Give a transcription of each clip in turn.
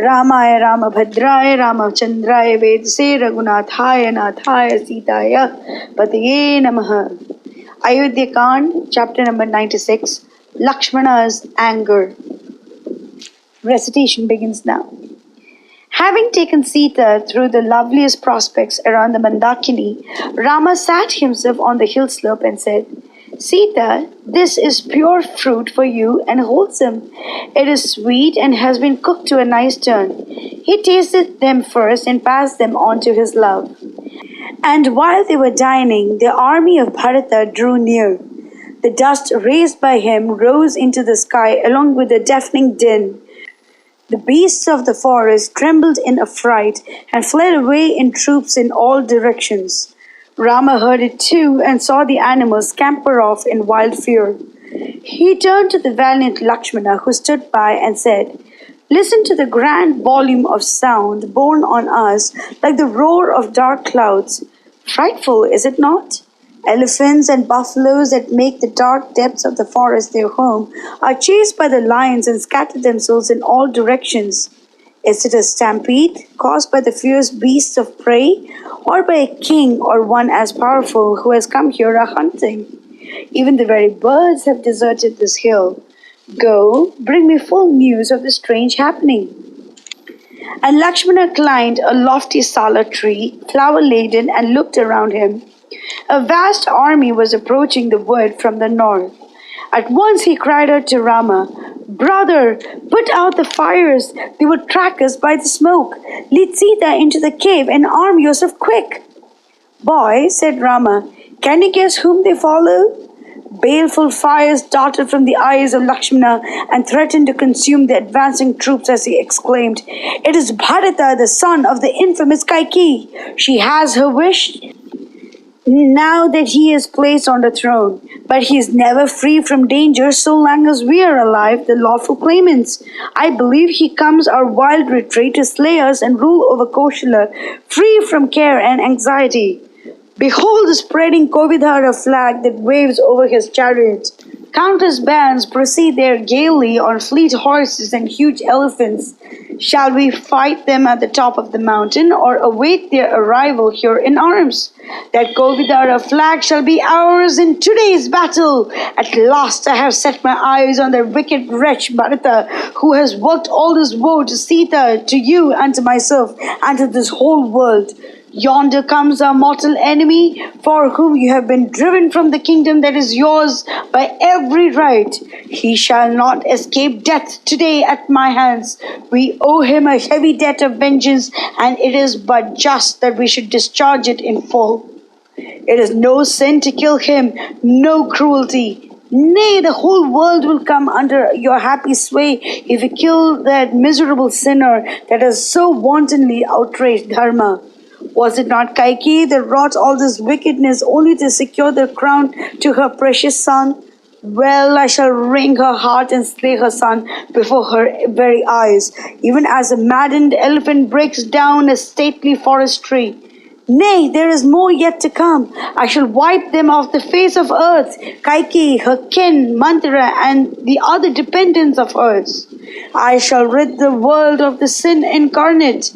Ramaya Ramabhadraya Ramachandraya Vedase Raghunathaya Nathaya Sitaya Pataye Namaha. Ayodhya Kand, chapter number 96, Lakshmana's anger. Recitation begins now. Having taken Sita through the loveliest prospects around the Mandakini, Rama sat himself on the hill slope and said, Sita, this is pure fruit for you and wholesome. It is sweet and has been cooked to a nice turn. He tasted them first and passed them on to his love. And while they were dining, the army of Bharatha drew near. The dust raised by him rose into the sky along with a deafening din. The beasts of the forest trembled in affright and fled away in troops in all directions. Rama heard it too and saw the animals scamper off in wild fear. He turned to the valiant Lakshmana who stood by and said, Listen to the grand volume of sound borne on us like the roar of dark clouds. Frightful, is it not? Elephants and buffaloes that make the dark depths of the forest their home are chased by the lions and scatter themselves in all directions. Is it a stampede caused by the fierce beasts of prey, or by a king or one as powerful who has come here a-hunting? Even the very birds have deserted this hill. Go, bring me full news of the strange happening. And Lakshmana climbed a lofty sala tree, flower-laden, and looked around him. A vast army was approaching the wood from the north. At once he cried out to Rama, Brother, put out the fires. They will track us by the smoke. Lead Sita into the cave and arm yourself quick. Boy, said Rama, can you guess whom they follow? Baleful fires darted from the eyes of Lakshmana and threatened to consume the advancing troops as he exclaimed, It is Bharatha, the son of the infamous Kaikeyi. She has her wish now that he is placed on the throne. But he is never free from danger so long as we are alive, the lawful claimants. I believe he comes our wild retreat to slay us and rule over Koshala, free from care and anxiety. Behold the spreading Kovidhara flag that waves over his chariot. Countless bands proceed there gaily on fleet horses and huge elephants. Shall we fight them at the top of the mountain or await their arrival here in arms? That Kovidhara flag shall be ours in today's battle. At last I have set my eyes on the wicked wretch Bharatha, who has worked all this woe to Sita, to you, and to myself, and to this whole world. Yonder comes our mortal enemy, for whom you have been driven from the kingdom that is yours by every right. He shall not escape death today at my hands. We owe him a heavy debt of vengeance, and it is but just that we should discharge it in full. It is no sin to kill him, no cruelty. Nay, the whole world will come under your happy sway if you kill that miserable sinner that has so wantonly outraged Dharma. Was it not Kaikeyi that wrought all this wickedness only to secure the crown to her precious son? Well, I shall wring her heart and slay her son before her very eyes, even as a maddened elephant breaks down a stately forest tree. Nay, there is more yet to come. I shall wipe them off the face of earth, Kaikeyi, her kin, Manthara, and the other dependents of hers. I shall rid the world of the sin incarnate.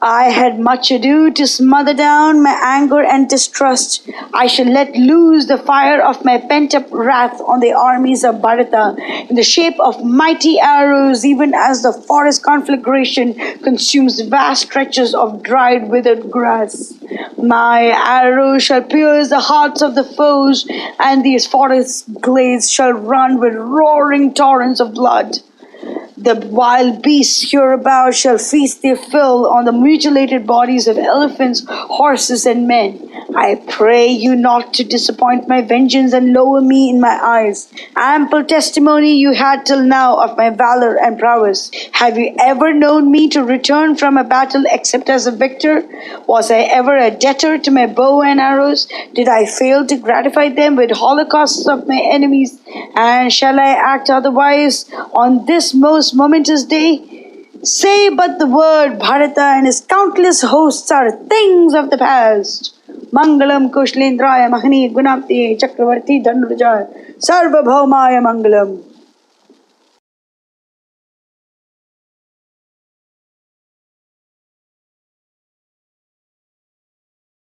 I had much ado to smother down my anger and distrust. I shall let loose the fire of my pent-up wrath on the armies of Bharatha in the shape of mighty arrows, even as the forest conflagration consumes vast stretches of dried, withered grass. My arrows shall pierce the hearts of the foes, and these forest glades shall run with roaring torrents of blood. The wild beasts hereabout shall feast their fill on the mutilated bodies of elephants, horses, and men. I pray you not to disappoint my vengeance and lower me in my eyes. Ample testimony you had till now of my valor and prowess. Have you ever known me to return from a battle except as a victor? Was I ever a debtor to my bow and arrows? Did I fail to gratify them with holocausts of my enemies? And shall I act otherwise on this most momentous day? Say but the word, Bharatha and his countless hosts are things of the past. Mangalam Kushlendraya Mahani Gunapti Chakravarti Dhanurjaya Sarvabhaumaya Mangalam.